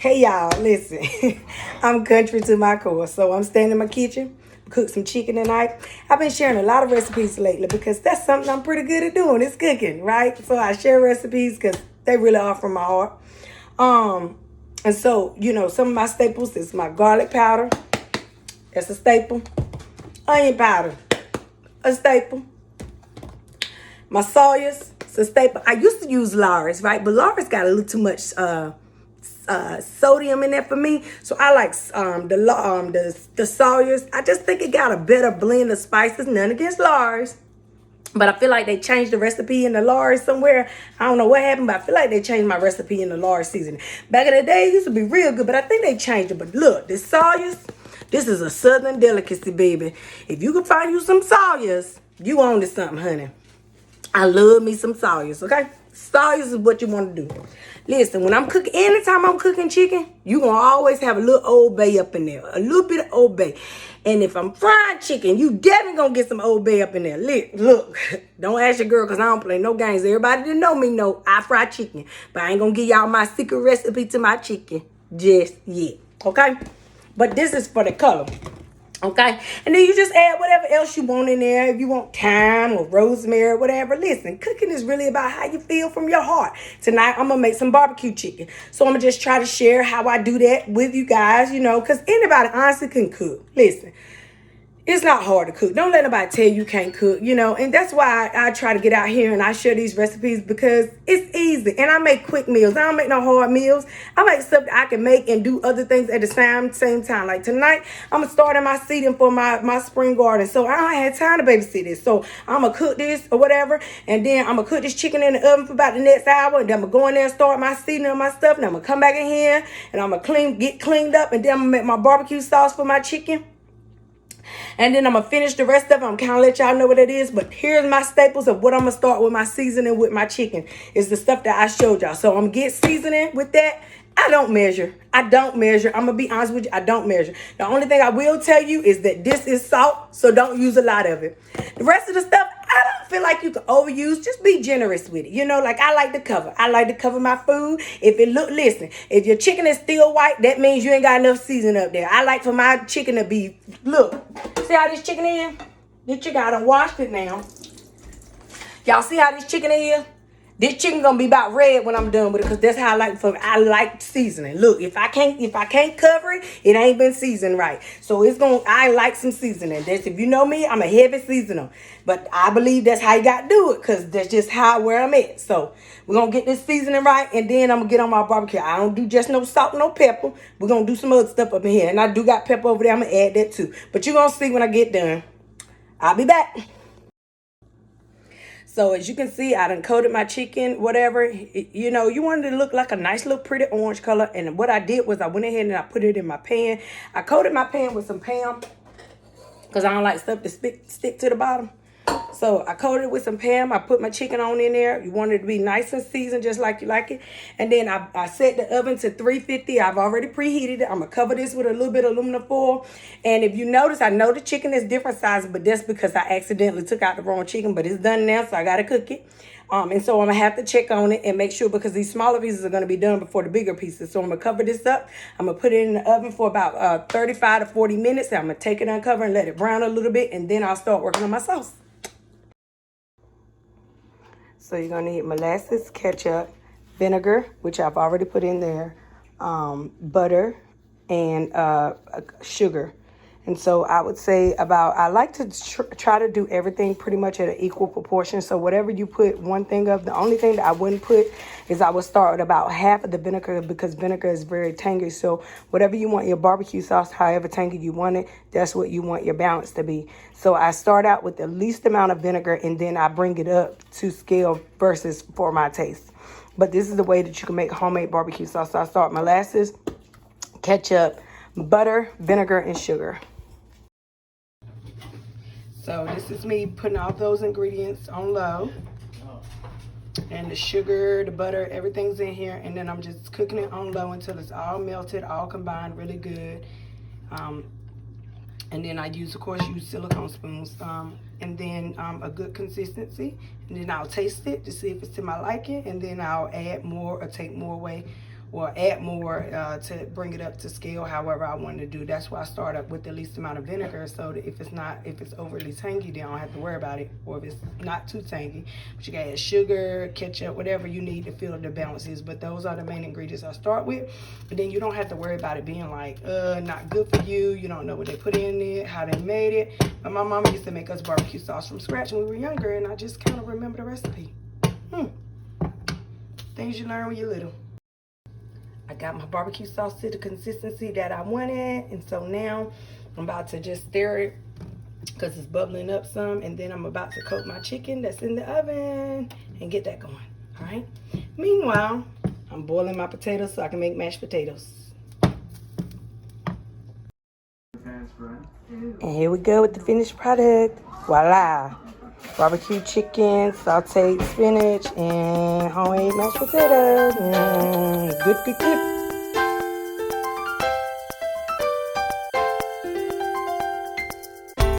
Hey y'all, listen. I'm country to my core, so I'm standing in my kitchen, cook some chicken tonight. I've been sharing a lot of recipes lately because that's something I'm pretty good at doing. It's cooking, right? So I share recipes because they really are from my heart. And so, some of my staples is my garlic powder. That's a staple. Onion powder, a staple. My soyas, it's a staple. I used to use Lars, right? But Lars got a little too much sodium in there for me, so I like the soyas. I just think it got a better blend of spices. None against Lars, but I feel like they changed the recipe in the Lars somewhere. I don't know what happened, but I feel like they changed my recipe in the Lars seasoning. Back in the day, it used to be real good, but I think they changed it. But look, this soyas, this is a southern delicacy, baby. If you can find you some soyas, you own to something, honey. I love me some soyas, okay? Soyas is what you want to do. Listen, when I'm cooking, anytime I'm cooking chicken, you going to always have a little Old Bay up in there. A little bit of Old Bay. And if I'm frying chicken, you definitely going to get some Old Bay up in there. Look, don't ask your girl because I don't play no games. Everybody that know me know I fry chicken. But I ain't going to give y'all my secret recipe to my chicken just yet, okay? But this is for the color. Okay, and then you just add whatever else you want in there. If you want thyme or rosemary or whatever. Listen, cooking is really about how you feel from your heart. Tonight, I'm going to make some barbecue chicken. So I'm going to just try to share how I do that with you guys, because anybody honestly can cook. Listen, it's not hard to cook. Don't let nobody tell you can't cook, and that's why I try to get out here and I share these recipes because it's easy. And I make quick meals. I don't make no hard meals. I make stuff that I can make and do other things at the same time. Like tonight, I'm going to start my seeding for my spring garden. So I don't have time to babysit this. So I'm going to cook this or whatever. And then I'm going to cook this chicken in the oven for about the next hour. And then I'm going to go in there and start my seeding on my stuff. And I'm going to come back in here and I'm going to get cleaned up. And then I'm going to make my barbecue sauce for my chicken. And then I'm going to finish the rest of it. I'm kind of let y'all know what it is. But here's my staples of what I'm going to start with my seasoning with my chicken. Is the stuff that I showed y'all. So I'm going to get seasoning with that. I don't measure. I'm going to be honest with you. I don't measure. The only thing I will tell you is that this is salt. So don't use a lot of it. The rest of the stuff, I don't feel like you can overuse. Just be generous with it. Like I like to cover. I like to cover my food. Listen, if your chicken is still white, that means you ain't got enough seasoning up there. I like for my chicken to be, look, see how this chicken is? This chicken, I done washed it now. Y'all see how this chicken is? This chicken gonna be about red when I'm done with it because that's how I like seasoning. Look, if I can't cover it, it ain't been seasoned right. So I like some seasoning. That's, if you know me, I'm a heavy seasoner. But I believe that's how you gotta do it because that's just where I'm at. So we're gonna get this seasoning right and then I'm gonna get on my barbecue. I don't do just no salt, no pepper. We're gonna do some other stuff up in here. And I do got pepper over there. I'm gonna add that too. But you're gonna see when I get done. I'll be back. So as you can see, I done coated my chicken, whatever. You wanted it to look like a nice little pretty orange color. And what I did was I went ahead and I put it in my pan. I coated my pan with some Pam because I don't like stuff to stick to the bottom. So I coated it with some Pam. I put my chicken on in there. You want it to be nice and seasoned just like you like it. And then I set the oven to 350. I've already preheated it. I'm going to cover this with a little bit of aluminum foil. And if you notice, I know the chicken is different sizes, but that's because I accidentally took out the wrong chicken. But it's done now, so I got to cook it. And so I'm going to have to check on it and make sure because these smaller pieces are going to be done before the bigger pieces. So I'm going to cover this up. I'm going to put it in the oven for about 35 to 40 minutes. I'm going to take it uncover and let it brown a little bit. And then I'll start working on my sauce. So you're going to need molasses, ketchup, vinegar, which I've already put in there, butter, and sugar. And so I would say I like to try to do everything pretty much at an equal proportion. So whatever you put one thing of, the only thing that I wouldn't put is I would start with about half of the vinegar because vinegar is very tangy. So whatever you want your barbecue sauce, however tangy you want it, that's what you want your balance to be. So I start out with the least amount of vinegar and then I bring it up to scale versus for my taste. But this is the way that you can make homemade barbecue sauce. So I start molasses, ketchup, butter, vinegar, and sugar. So this is me putting all those ingredients on low. And the sugar, the butter, everything's in here. And then I'm just cooking it on low until it's all melted, all combined really good. And then I use silicone spoons. And then a good consistency. And then I'll taste it to see if it's to my liking. And then I'll add more or take more away or add more to bring it up to scale however I want to do. That's why I start up with the least amount of vinegar, so that if it's overly tangy, then I don't have to worry about it, or if it's not too tangy. But you can add sugar, ketchup, whatever you need to feel the balances. But those are the main ingredients I start with. But then you don't have to worry about it being like not good for you. You don't know what they put in it, how they made it. But my mama used to make us barbecue sauce from scratch when we were younger, and I just kind of remember the recipe. Things you learn when you're little. I got my barbecue sauce to the consistency that I wanted, and so now I'm about to just stir it because it's bubbling up some, and then I'm about to coat my chicken that's in the oven and get that going. All right. Meanwhile, I'm boiling my potatoes so I can make mashed potatoes. And here we go with the finished product. Voila. Barbecue chicken, sauteed spinach, and homemade mashed potatoes. Good, good, good.